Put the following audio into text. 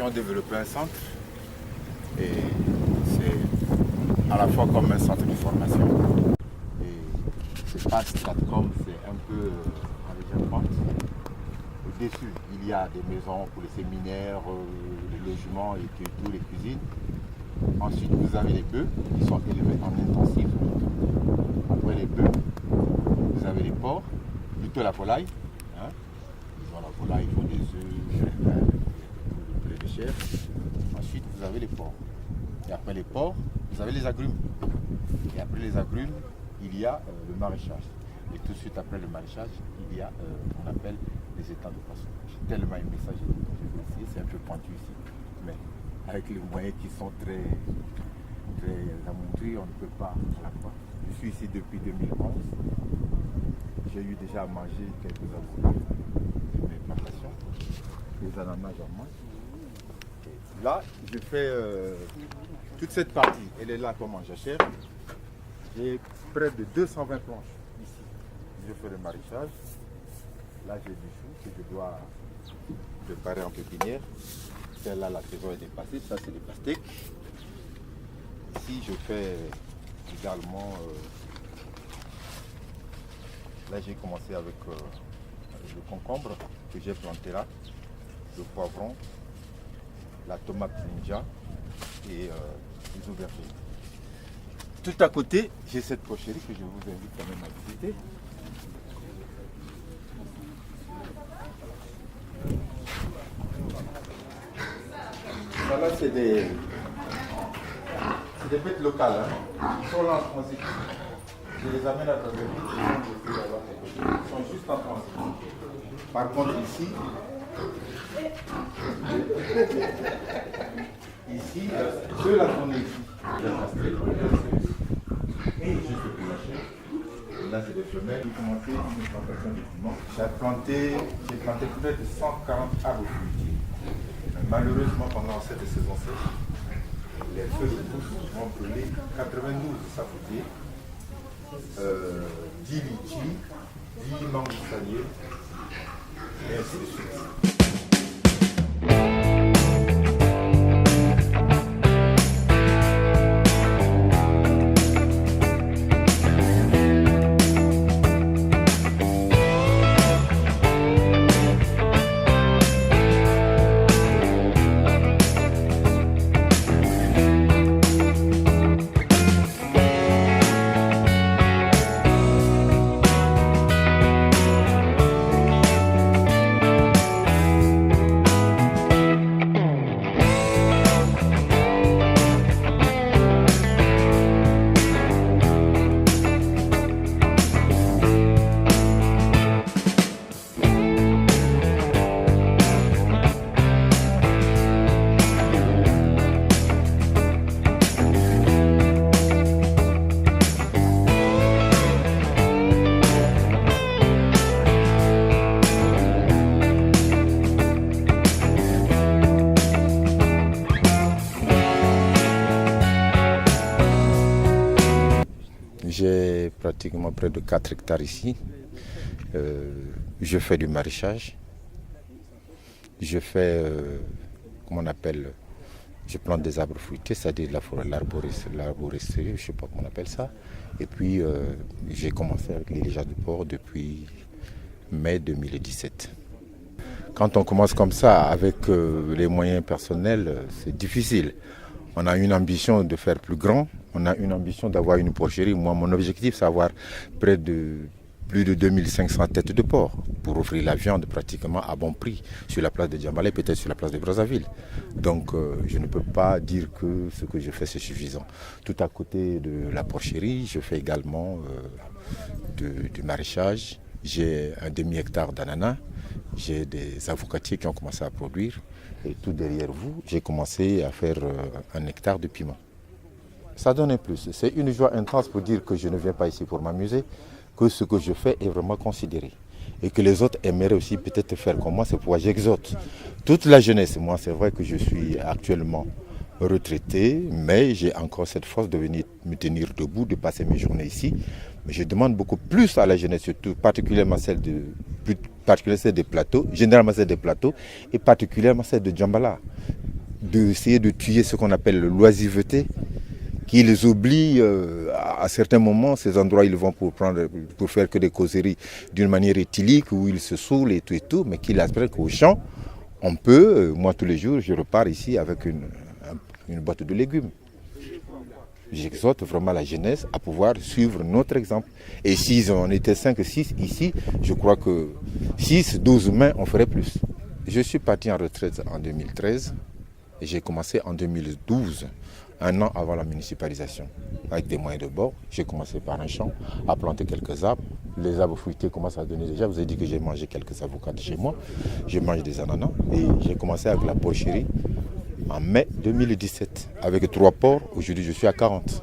ont développé un centre et c'est à la fois comme un centre de formation. Et c'est pas Stratcom, c'est un peu en légère pente. Au-dessus, il y a des maisons pour les séminaires, les logements et tout, les cuisines. Ensuite, vous avez les bœufs qui sont élevés en intensif. Après les bœufs, vous avez les porcs, plutôt la volaille. Hein. Ils ont la volaille, ils font des œufs, des chèvres. Ensuite, vous avez les porcs. Et après les porcs, vous avez les agrumes. Et après les agrumes, il y a le maraîchage. Et tout de suite après le maraîchage, il y a ce qu'on appelle les étangs de poissons. J'ai tellement aimé ça, j'ai essayé, c'est un peu pointu ici. Mais avec les moyens qui sont très amoindris, on ne peut pas à la fois. Je suis ici depuis 2011. J'ai eu déjà à manger quelques avocats de mes plantations. Les ananas, j'en mange. Et là, je fais toute cette partie. Elle est là comme en jachère. J'ai près de 220 planches ici. Je fais le maraîchage. Là, j'ai du chou que je dois préparer en pépinière. Celle-là, la saison est dépassée. Ça, c'est des pastèques. Ici, je fais également... là, j'ai commencé avec le concombre que j'ai planté là, le poivron, la tomate ninja et les aubergines. Tout à côté, j'ai cette pocherie que je vous invite quand même à visiter. Ça là, c'est des bêtes locales. Hein. Ils sont là en transit. Je les amène à travers l'île. Ils sont juste en transit. Par contre, ici, ceux-là qu'on est ici, et juste pour lâcher. Là, c'est des femelles. J'ai commencé une plantation de piment. J'ai planté près de 140 arbres fruitiers. Malheureusement, pendant cette saison sèche, les feux de pousse vont brûler 92 sapoutiers, 10 litchis, 10 mangousaliers, et ainsi de suite. J'ai pratiquement près de 4 hectares ici. Je fais du maraîchage. Je fais, comment on appelle, je plante des arbres fruitiers, c'est-à-dire l'arboristerie, je ne sais pas comment on appelle ça. Et puis, j'ai commencé avec l'élevage de porc depuis mai 2017. Quand on commence comme ça, avec les moyens personnels, c'est difficile. On a une ambition de faire plus grand, on a une ambition d'avoir une porcherie. Moi, mon objectif, c'est d'avoir plus de 2500 têtes de porc pour offrir la viande pratiquement à bon prix sur la place de Djambala et peut-être sur la place de Brazzaville. Donc, je ne peux pas dire que ce que je fais, c'est suffisant. Tout à côté de la porcherie, je fais également du maraîchage. J'ai un demi-hectare d'ananas. J'ai des avocatiers qui ont commencé à produire. Et tout derrière vous, j'ai commencé à faire 1 hectare de piment. Ça donne un plus. C'est une joie intense pour dire que je ne viens pas ici pour m'amuser, que ce que je fais est vraiment considéré. Et que les autres aimeraient aussi peut-être faire comme moi, c'est pourquoi j'exhorte toute la jeunesse. Moi, c'est vrai que je suis actuellement retraité, mais j'ai encore cette force de venir me tenir debout, de passer mes journées ici. Mais je demande beaucoup plus à la jeunesse, surtout particulièrement celle des plateaux, généralement celle des plateaux, et particulièrement celle de Djambala. d'essayer de tuer ce qu'on appelle l'oisiveté, qui les oublie à certains moments, ces endroits ils vont pour faire que des causeries d'une manière éthylique, où ils se saoulent et tout, mais qu'ils apprennent qu'au champ, on peut, moi tous les jours, je repars ici avec une boîte de légumes. J'exhorte vraiment la jeunesse à pouvoir suivre notre exemple. Et si on était 5, 6 ici, je crois que 6, 12 mains, on ferait plus. Je suis parti en retraite en 2013 et j'ai commencé en 2012, un an avant la municipalisation. Avec des moyens de bord, j'ai commencé par un champ à planter quelques arbres. Les arbres fruitiers commencent à donner déjà. Je vous ai dit que j'ai mangé quelques avocats de chez moi. Je mange des ananas et j'ai commencé avec la porcherie en mai 2017. Avec 3 porcs, aujourd'hui je suis à 40.